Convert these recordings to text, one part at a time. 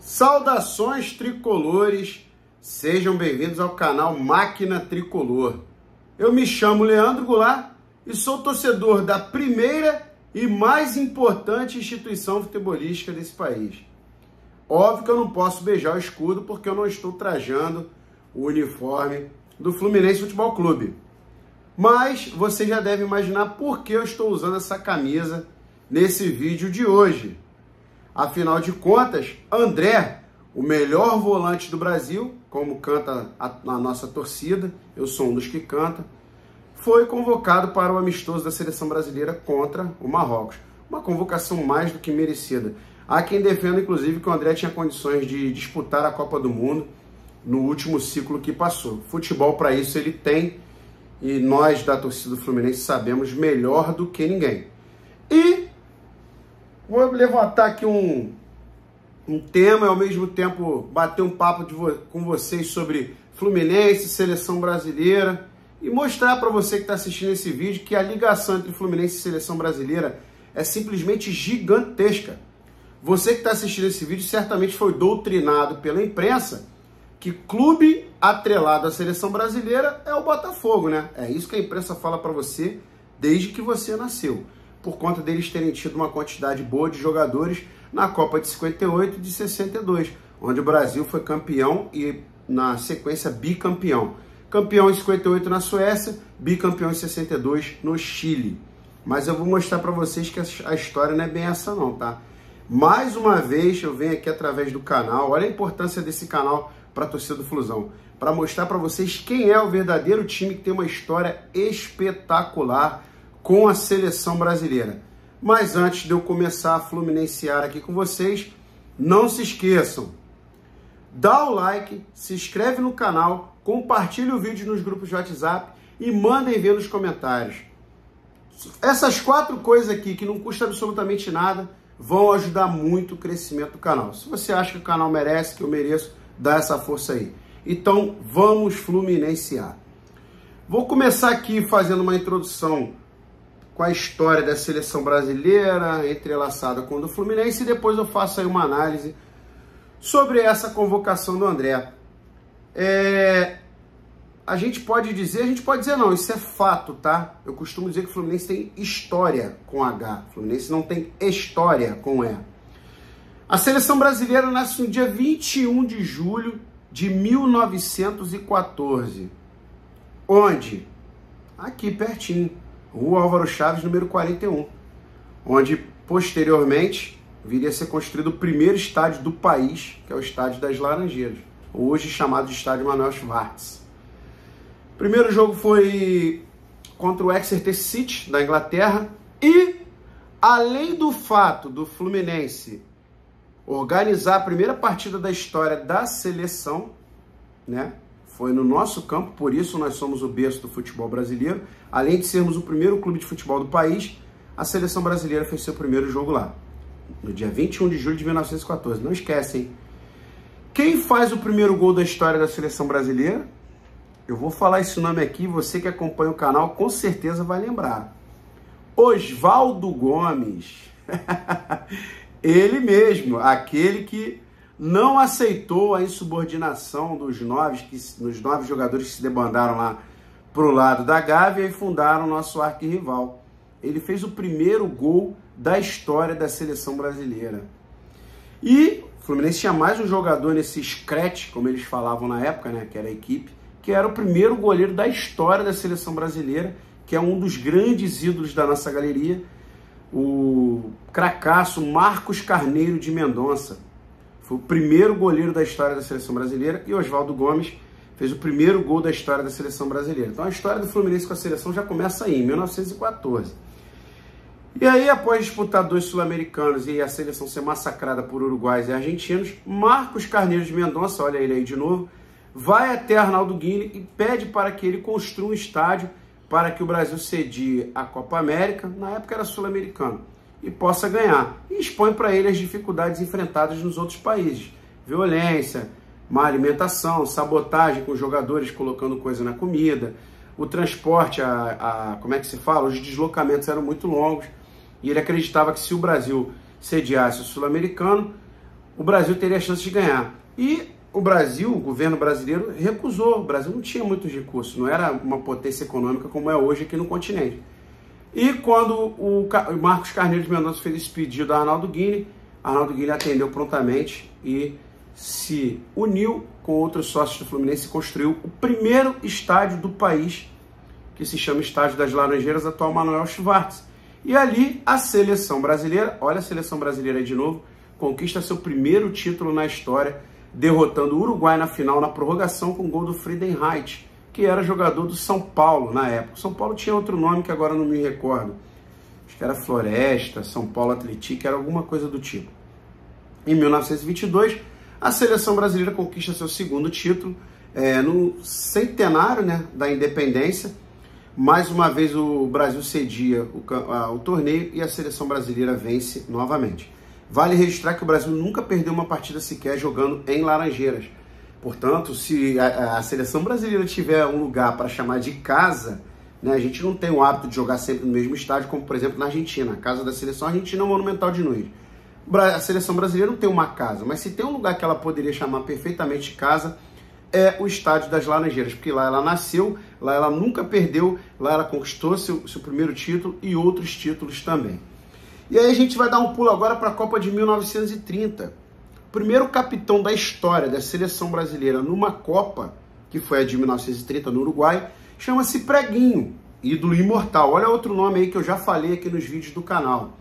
Saudações tricolores, sejam bem-vindos ao canal Máquina Tricolor. Eu me chamo Leandro Goulart e sou torcedor da primeira e mais importante instituição futebolística desse país. Óbvio que eu não posso beijar o escudo porque eu não estou trajando o uniforme do Fluminense Futebol Clube. Mas você já deve imaginar por que eu estou usando essa camisa nesse vídeo de hoje. Afinal de contas, André, o melhor volante do Brasil, como canta a nossa torcida, eu sou um dos que canta, foi convocado para o amistoso da seleção brasileira contra o Marrocos. Uma convocação mais do que merecida. Há quem defenda, inclusive, que o André tinha condições de disputar a Copa do Mundo no último ciclo que passou. Futebol, para isso, ele tem, e nós da torcida do Fluminense sabemos melhor do que ninguém. E vou levantar aqui um tema e ao mesmo tempo bater um papo com vocês sobre Fluminense, seleção brasileira e mostrar para você que está assistindo esse vídeo que a ligação entre Fluminense e seleção brasileira é simplesmente gigantesca. Você que está assistindo esse vídeo certamente foi doutrinado pela imprensa que clube atrelado à seleção brasileira é o Botafogo, né? É isso que a imprensa fala para você desde que você nasceu, por conta deles terem tido uma quantidade boa de jogadores na Copa de 58 e de 62, onde o Brasil foi campeão e, na sequência, bicampeão. Campeão em 58 na Suécia, bicampeão em 62 no Chile. Mas eu vou mostrar para vocês que a história não é bem essa não, tá? Mais uma vez eu venho aqui através do canal, olha a importância desse canal para a torcida do Flusão, para mostrar para vocês quem é o verdadeiro time que tem uma história espetacular com a seleção brasileira. Mas antes de eu começar a fluminenciar aqui com vocês, não se esqueçam, dá o like, se inscreve no canal, compartilhe o vídeo nos grupos de WhatsApp e mandem ver nos comentários. Essas 4 coisas aqui, que não custa absolutamente nada, vão ajudar muito o crescimento do canal. Se você acha que o canal merece, que eu mereço, dá essa força aí. Então, vamos fluminenciar. Vou começar aqui fazendo uma introdução com a história da seleção brasileira, entrelaçada com a do Fluminense, e depois eu faço aí uma análise sobre essa convocação do André. A gente pode dizer não, isso é fato, tá? Eu costumo dizer que o Fluminense tem história com H, o Fluminense não tem história com E. A seleção brasileira nasce no dia 21 de julho de 1914. Onde? Aqui pertinho, Rua Álvaro Chaves, número 41. Onde, posteriormente, viria a ser construído o primeiro estádio do país, que é o Estádio das Laranjeiras, hoje chamado de Estádio Manuel Schwartz. O primeiro jogo foi contra o Exeter City, da Inglaterra, e, além do fato do Fluminense organizar a primeira partida da história da seleção, né? Foi no nosso campo, por isso nós somos o berço do futebol brasileiro. Além de sermos o primeiro clube de futebol do país, a seleção brasileira fez seu primeiro jogo lá, no dia 21 de julho de 1914. Não esquecem, hein? Quem faz o primeiro gol da história da seleção brasileira? Eu vou falar esse nome aqui, você que acompanha o canal com certeza vai lembrar. Oswaldo Gomes. Ele mesmo, aquele que não aceitou a insubordinação dos 9 jogadores que se debandaram lá para o lado da Gávea e fundaram o nosso arquirrival. Ele fez o primeiro gol da história da seleção brasileira. E o Fluminense tinha mais um jogador nesse scratch, como eles falavam na época, né, que era a equipe, que era o primeiro goleiro da história da seleção brasileira, que é um dos grandes ídolos da nossa galeria, o cracaço Marcos Carneiro de Mendonça. Foi o primeiro goleiro da história da seleção brasileira e Oswaldo Gomes fez o primeiro gol da história da seleção brasileira. Então a história do Fluminense com a seleção já começa aí, em 1914. E aí, após disputar 2 sul-americanos e a seleção ser massacrada por uruguaios e argentinos, Marcos Carneiro de Mendonça, olha ele aí de novo, vai até Arnaldo Guilherme e pede para que ele construa um estádio para que o Brasil cedie a Copa América, na época era sul-americano, e possa ganhar. E expõe para ele as dificuldades enfrentadas nos outros países. Violência, má alimentação, sabotagem com jogadores colocando coisa na comida, o transporte, como é que se fala? Os deslocamentos eram muito longos, e ele acreditava que se o Brasil sediasse o sul-americano, o Brasil teria a chance de ganhar. E o Brasil, o governo brasileiro, recusou. O Brasil não tinha muitos recursos, não era uma potência econômica como é hoje aqui no continente. E quando o Marcos Carneiro de Mendonça fez esse pedido a Arnaldo Guine atendeu prontamente e se uniu com outros sócios do Fluminense e construiu o primeiro estádio do país, que se chama Estádio das Laranjeiras, atual Manuel Schwartz. E ali a seleção brasileira, olha a seleção brasileira aí de novo, conquista seu primeiro título na história, derrotando o Uruguai na final, na prorrogação, com o gol do Friedenreich, que era jogador do São Paulo na época. São Paulo tinha outro nome que agora não me recordo. Acho que era Floresta, São Paulo Atlético, era alguma coisa do tipo. Em 1922, a seleção brasileira conquista seu segundo título, no centenário, né, da independência. Mais uma vez o Brasil cedia o torneio e a seleção brasileira vence novamente. Vale registrar que o Brasil nunca perdeu uma partida sequer jogando em Laranjeiras. Portanto, se a seleção brasileira tiver um lugar para chamar de casa, né, a gente não tem o hábito de jogar sempre no mesmo estádio, como por exemplo na Argentina. A casa da seleção argentina é o Monumental de Nunes. A seleção brasileira não tem uma casa, mas se tem um lugar que ela poderia chamar perfeitamente de casa, é o Estádio das Laranjeiras, porque lá ela nasceu, lá ela nunca perdeu, lá ela conquistou seu primeiro título e outros títulos também. E aí a gente vai dar um pulo agora para a Copa de 1930. O primeiro capitão da história da seleção brasileira numa Copa, que foi a de 1930 no Uruguai, chama-se Preguinho, ídolo imortal. Olha outro nome aí que eu já falei aqui nos vídeos do canal.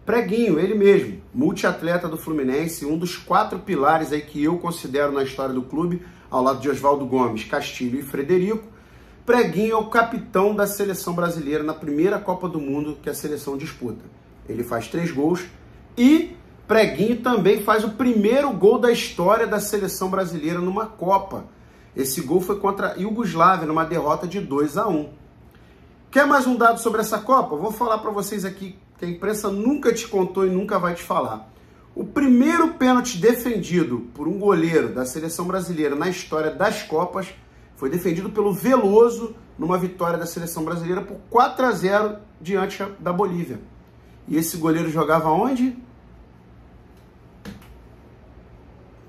Preguinho, ele mesmo, multiatleta do Fluminense, um dos 4 pilares aí que eu considero na história do clube, ao lado de Oswaldo Gomes, Castilho e Frederico. Preguinho é o capitão da seleção brasileira na primeira Copa do Mundo que a seleção disputa. Ele faz 3 gols e Preguinho também faz o primeiro gol da história da seleção brasileira numa Copa. Esse gol foi contra a Iugoslávia, numa derrota de 2-1. Quer mais um dado sobre essa Copa? Vou falar para vocês aqui que a imprensa nunca te contou e nunca vai te falar. O primeiro pênalti defendido por um goleiro da seleção brasileira na história das Copas foi defendido pelo Veloso numa vitória da seleção brasileira por 4-0 diante da Bolívia. E esse goleiro jogava onde?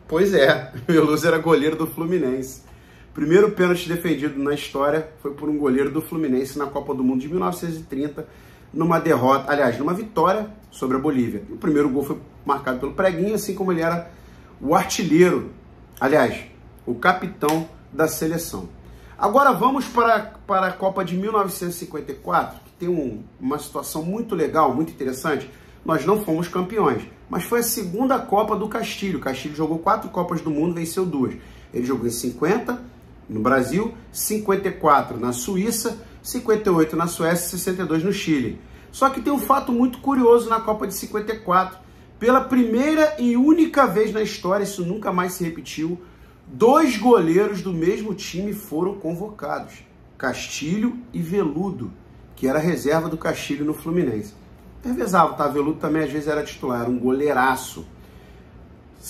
Pois é, Veloso era goleiro do Fluminense. Primeiro pênalti defendido na história foi por um goleiro do Fluminense na Copa do Mundo de 1930, numa derrota, aliás, numa vitória sobre a Bolívia. O primeiro gol foi marcado pelo Preguinho, assim como ele era o artilheiro, aliás, o capitão da seleção. Agora vamos para a Copa de 1954, que tem uma situação muito legal, muito interessante. Nós não fomos campeões, mas foi a segunda Copa do Castilho. O Castilho jogou 4 Copas do Mundo, venceu 2. Ele jogou em 50 no Brasil, 54 na Suíça, 58 na Suécia e 62 no Chile. Só que tem um fato muito curioso na Copa de 54. Pela primeira e única vez na história, isso nunca mais se repetiu, 2 goleiros do mesmo time foram convocados. Castilho e Veludo, que era a reserva do Castilho no Fluminense. Revezava, tá? Veludo também às vezes era titular, era um goleiraço.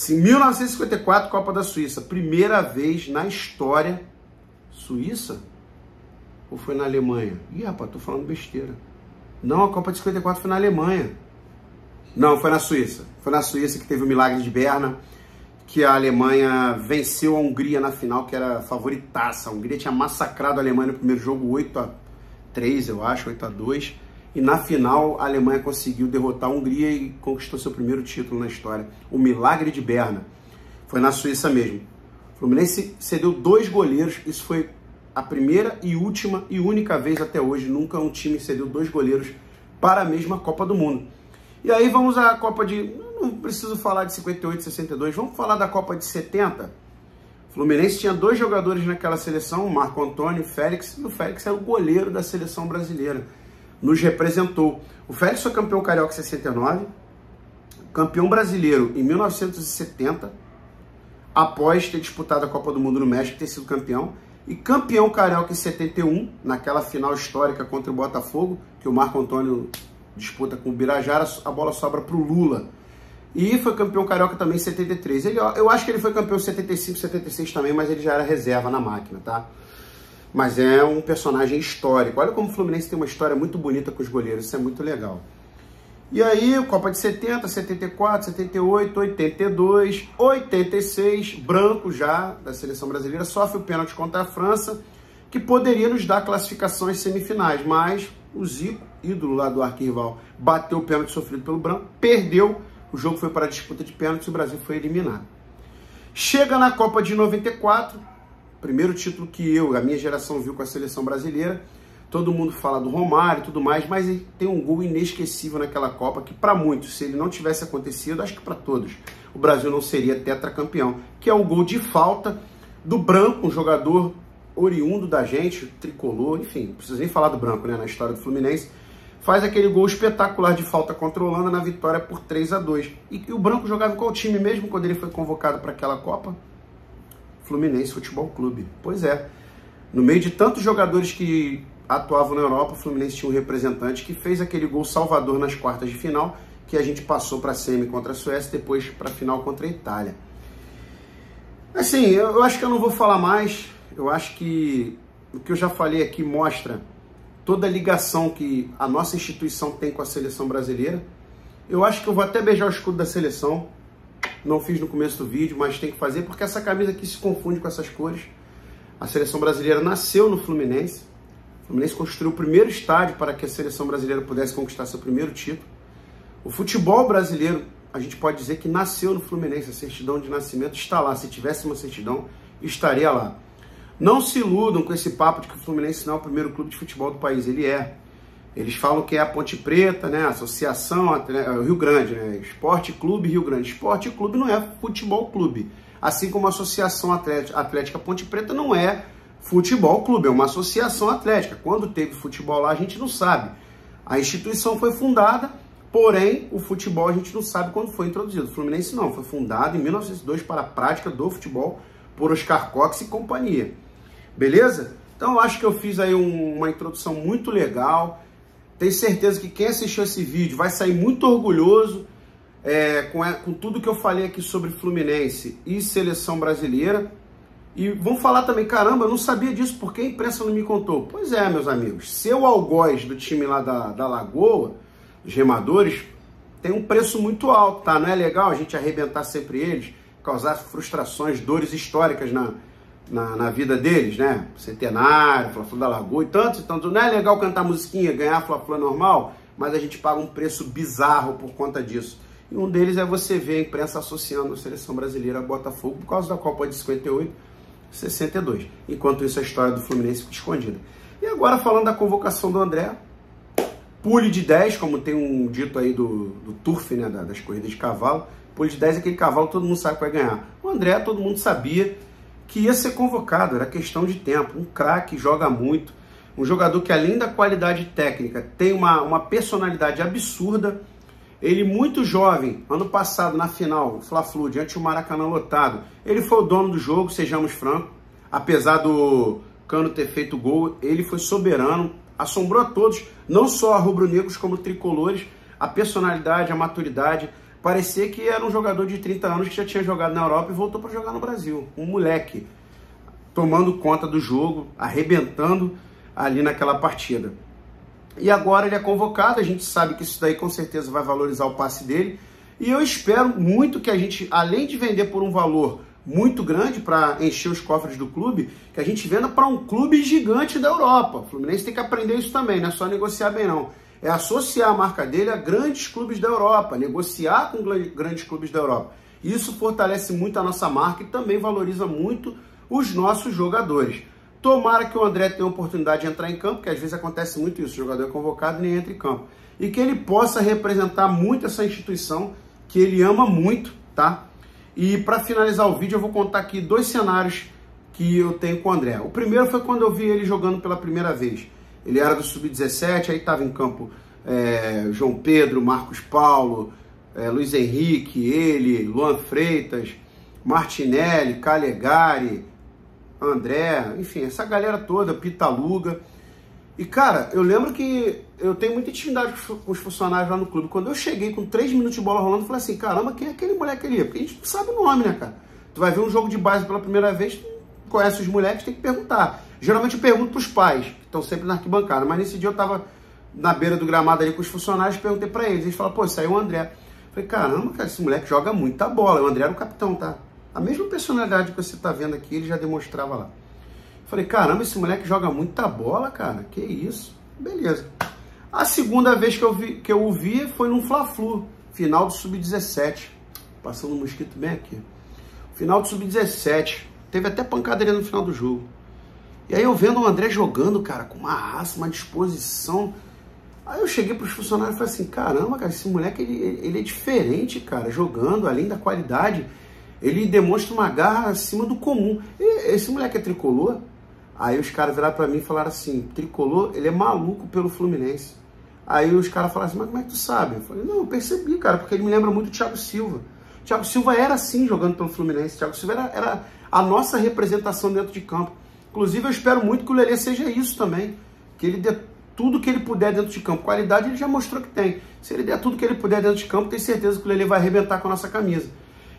Em 1954, Copa da Suíça, primeira vez na história. Suíça? Ou foi na Alemanha? Ih, rapaz, tô falando besteira. Não, a Copa de 54 foi na Alemanha. Não, foi na Suíça. Foi na Suíça que teve o milagre de Berna, que a Alemanha venceu a Hungria na final, que era favoritaça. A Hungria tinha massacrado a Alemanha no primeiro jogo, 8-3, eu acho, 8-2. E na final, a Alemanha conseguiu derrotar a Hungria e conquistou seu primeiro título na história. O milagre de Berna. Foi na Suíça mesmo. O Fluminense cedeu 2 goleiros. Isso foi a primeira e última e única vez até hoje. Nunca um time cedeu 2 goleiros para a mesma Copa do Mundo. E aí vamos à Copa de... Não preciso falar de 58, 62. Vamos falar da Copa de 70. O Fluminense tinha 2 jogadores naquela seleção, o Marco Antônio e o Félix. E o Félix era o goleiro da seleção brasileira. Nos representou. O Félix foi campeão carioca em 69, campeão brasileiro em 1970, após ter disputado a Copa do Mundo no México e ter sido campeão, e campeão carioca em 71, naquela final histórica contra o Botafogo, que o Marco Antônio disputa com o Birajara, a bola sobra para o Lula. E foi campeão carioca também em 73. Eu acho que ele foi campeão em 75, 76 também, mas ele já era reserva na máquina, tá? Mas é um personagem histórico. Olha como o Fluminense tem uma história muito bonita com os goleiros, isso é muito legal. E aí, Copa de 70, 74, 78, 82, 86, Branco já, da seleção brasileira, sofre o pênalti contra a França, que poderia nos dar classificação às semifinais, mas o Zico, ídolo lá do arquirrival, bateu o pênalti sofrido pelo Branco, perdeu, o jogo foi para a disputa de pênaltis e o Brasil foi eliminado. Chega na Copa de 94, primeiro título que a minha geração viu com a seleção brasileira. Todo mundo fala do Romário e tudo mais, mas ele tem um gol inesquecível naquela Copa, que para muitos, se ele não tivesse acontecido, acho que para todos, o Brasil não seria tetracampeão, que é o gol de falta do Branco, um jogador oriundo da gente, tricolor, enfim, não preciso nem falar do Branco, né, na história do Fluminense, faz aquele gol espetacular de falta contra a Holanda na vitória por 3-2. E o Branco jogava em qual time mesmo quando ele foi convocado para aquela Copa? Fluminense Futebol Clube. Pois é, no meio de tantos jogadores que atuavam na Europa, o Fluminense tinha um representante que fez aquele gol salvador nas quartas de final, que a gente passou para a semi contra a Suécia, depois para a final contra a Itália. Assim, eu acho que eu não vou falar mais, eu acho que o que eu já falei aqui mostra toda a ligação que a nossa instituição tem com a seleção brasileira. Eu acho que eu vou até beijar o escudo da seleção, não fiz no começo do vídeo, mas tem que fazer, porque essa camisa aqui se confunde com essas cores. A seleção brasileira nasceu no Fluminense. O Fluminense construiu o primeiro estádio para que a seleção brasileira pudesse conquistar seu primeiro título. O futebol brasileiro, a gente pode dizer que nasceu no Fluminense. A certidão de nascimento está lá. Se tivesse uma certidão, estaria lá. Não se iludam com esse papo de que o Fluminense não é o primeiro clube de futebol do país. Ele é. Eles falam que é a Ponte Preta, né? A Associação, o Rio Grande, né? Esporte Clube Rio Grande. Esporte Clube não é futebol clube. Assim como a Associação Atlética Ponte Preta não é futebol clube, é uma associação atlética. Quando teve futebol lá, a gente não sabe. A instituição foi fundada, porém, o futebol a gente não sabe quando foi introduzido. O Fluminense não, foi fundado em 1902 para a prática do futebol por Oscar Cox e companhia. Beleza? Então, eu acho que eu fiz aí uma introdução muito legal. Tenho certeza que quem assistiu esse vídeo vai sair muito orgulhoso com tudo que eu falei aqui sobre Fluminense e seleção brasileira. E vão falar também, caramba, eu não sabia disso, porque a imprensa não me contou. Pois é, meus amigos, seu algoz do time lá da Lagoa, os remadores, tem um preço muito alto, tá? Não é legal a gente arrebentar sempre eles, causar frustrações, dores históricas na vida deles, né? Centenário, Fla-Flu da Lagoa e tanto. Não é legal cantar musiquinha, ganhar Fla-Flu normal, mas a gente paga um preço bizarro por conta disso. E um deles é você ver a imprensa associando a seleção brasileira a Botafogo por causa da Copa de 58, 62. Enquanto isso, a história do Fluminense fica escondida. E agora, falando da convocação do André, pule de 10, como tem um dito aí do turf, né, das corridas de cavalo. Pule de 10 é aquele cavalo que todo mundo sabe que vai ganhar. O André, todo mundo sabia que ia ser convocado, era questão de tempo. Um craque, joga muito, um jogador que, além da qualidade técnica, tem uma personalidade absurda. Ele, muito jovem, ano passado, na final, Fla-Flu, diante do Maracanã lotado, ele foi o dono do jogo, sejamos francos. Apesar do Cano ter feito gol, ele foi soberano, assombrou a todos, não só a rubro-negros como tricolores, a personalidade, a maturidade. Parecia que era um jogador de 30 anos que já tinha jogado na Europa e voltou para jogar no Brasil. Um moleque, tomando conta do jogo, arrebentando ali naquela partida. E agora ele é convocado, a gente sabe que isso daí com certeza vai valorizar o passe dele. E eu espero muito que a gente, além de vender por um valor muito grande para encher os cofres do clube, que a gente venda para um clube gigante da Europa. O Fluminense tem que aprender isso também, não é só negociar bem não. É associar a marca dele a grandes clubes da Europa, negociar com grandes clubes da Europa. Isso fortalece muito a nossa marca e também valoriza muito os nossos jogadores. Tomara que o André tenha a oportunidade de entrar em campo, porque às vezes acontece muito isso, o jogador é convocado e nem entra em campo. E que ele possa representar muito essa instituição, que ele ama muito, tá? E para finalizar o vídeo, eu vou contar aqui 2 cenários que eu tenho com o André. O primeiro foi quando eu vi ele jogando pela primeira vez. Ele era do Sub-17, aí estava em campo João Pedro, Marcos Paulo, Luiz Henrique, ele, Luan Freitas, Martinelli, Calegari, André, enfim, essa galera toda, Pitaluga. E, cara, eu lembro que eu tenho muita intimidade com os funcionários lá no clube. Quando eu cheguei com 3 minutos de bola rolando, eu falei assim, caramba, quem é aquele moleque ali? Porque a gente não sabe o nome, né, cara? Tu vai ver um jogo de base pela primeira vez, tu conhece os moleques, tem que perguntar. Geralmente eu pergunto pros pais, que estão sempre na arquibancada, mas nesse dia eu tava na beira do gramado ali com os funcionários, perguntei para eles. Eles falaram, pô, saiu o André. Falei, caramba, cara, esse moleque joga muita bola. O André era o capitão, tá? A mesma personalidade que você tá vendo aqui, ele já demonstrava lá. Falei, caramba, esse moleque joga muita bola, cara. Que isso? Beleza. A segunda vez que eu o vi foi num Fla-Flu, final do Sub-17. Passando um mosquito bem aqui. Final do Sub-17. Teve até pancadaria no final do jogo. E aí eu vendo o André jogando, cara, com uma raça, uma disposição. Aí eu cheguei para os funcionários e falei assim, caramba, cara, esse moleque, ele é diferente, cara, jogando, além da qualidade, ele demonstra uma garra acima do comum. E esse moleque é tricolor? Aí os caras viraram para mim e falaram assim, tricolor, ele é maluco pelo Fluminense. Aí os caras falaram assim, mas como é que tu sabe? Eu falei, não, eu percebi, cara, porque ele me lembra muito do Thiago Silva. O Thiago Silva era assim, jogando pelo Fluminense. O Thiago Silva era a nossa representação dentro de campo. Inclusive, eu espero muito que o Lelê seja isso também, que ele dê tudo que ele puder dentro de campo. Qualidade ele já mostrou que tem. Se ele der tudo que ele puder dentro de campo, tenho certeza que o Lelê vai arrebentar com a nossa camisa.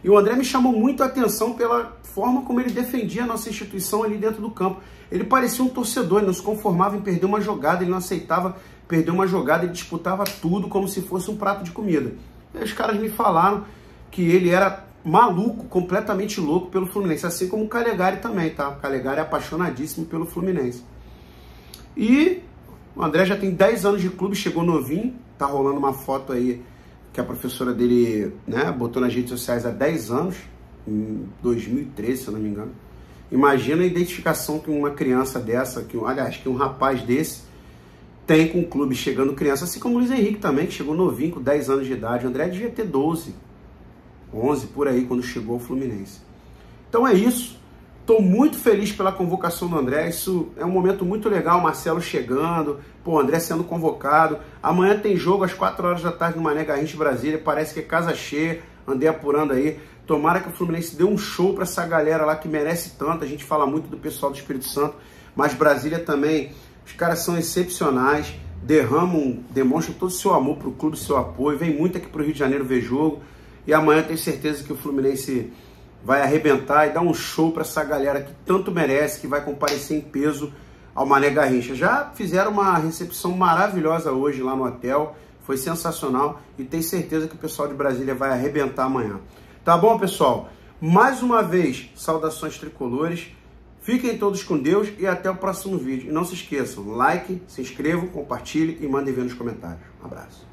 E o André me chamou muito a atenção pela forma como ele defendia a nossa instituição ali dentro do campo. Ele parecia um torcedor, ele não se conformava em perder uma jogada, ele não aceitava perder uma jogada, ele disputava tudo como se fosse um prato de comida. E aí os caras me falaram que ele era maluco, completamente louco pelo Fluminense, assim como o Calegari também, tá? O Calegari é apaixonadíssimo pelo Fluminense. E o André já tem 10 anos de clube, chegou novinho, tá rolando uma foto aí que a professora dele, né, botou nas redes sociais há 10 anos, em 2013, se eu não me engano. Imagina a identificação que uma criança dessa, que um rapaz desse tem com o clube chegando criança, assim como o Luiz Henrique também, que chegou novinho, com 10 anos de idade. O André devia ter 12, 11 por aí, quando chegou ao Fluminense. Então é isso. Estou muito feliz pela convocação do André. Isso é um momento muito legal. O Marcelo chegando, o André sendo convocado. Amanhã tem jogo às 4 horas da tarde no Mané Garrincha, Brasília. Parece que é casa cheia. Andei apurando aí. Tomara que o Fluminense dê um show para essa galera lá que merece tanto. A gente fala muito do pessoal do Espírito Santo, mas Brasília também. Os caras são excepcionais. Demonstram todo o seu amor para o clube, seu apoio. Vem muito aqui para o Rio de Janeiro ver jogo. E amanhã tenho certeza que o Fluminense vai arrebentar e dar um show para essa galera que tanto merece, que vai comparecer em peso ao Mané Garrincha. Já fizeram uma recepção maravilhosa hoje lá no hotel, foi sensacional e tenho certeza que o pessoal de Brasília vai arrebentar amanhã. Tá bom, pessoal? Mais uma vez, saudações tricolores, fiquem todos com Deus e até o próximo vídeo. E não se esqueçam, like, se inscrevam, compartilhem e mandem ver nos comentários. Um abraço.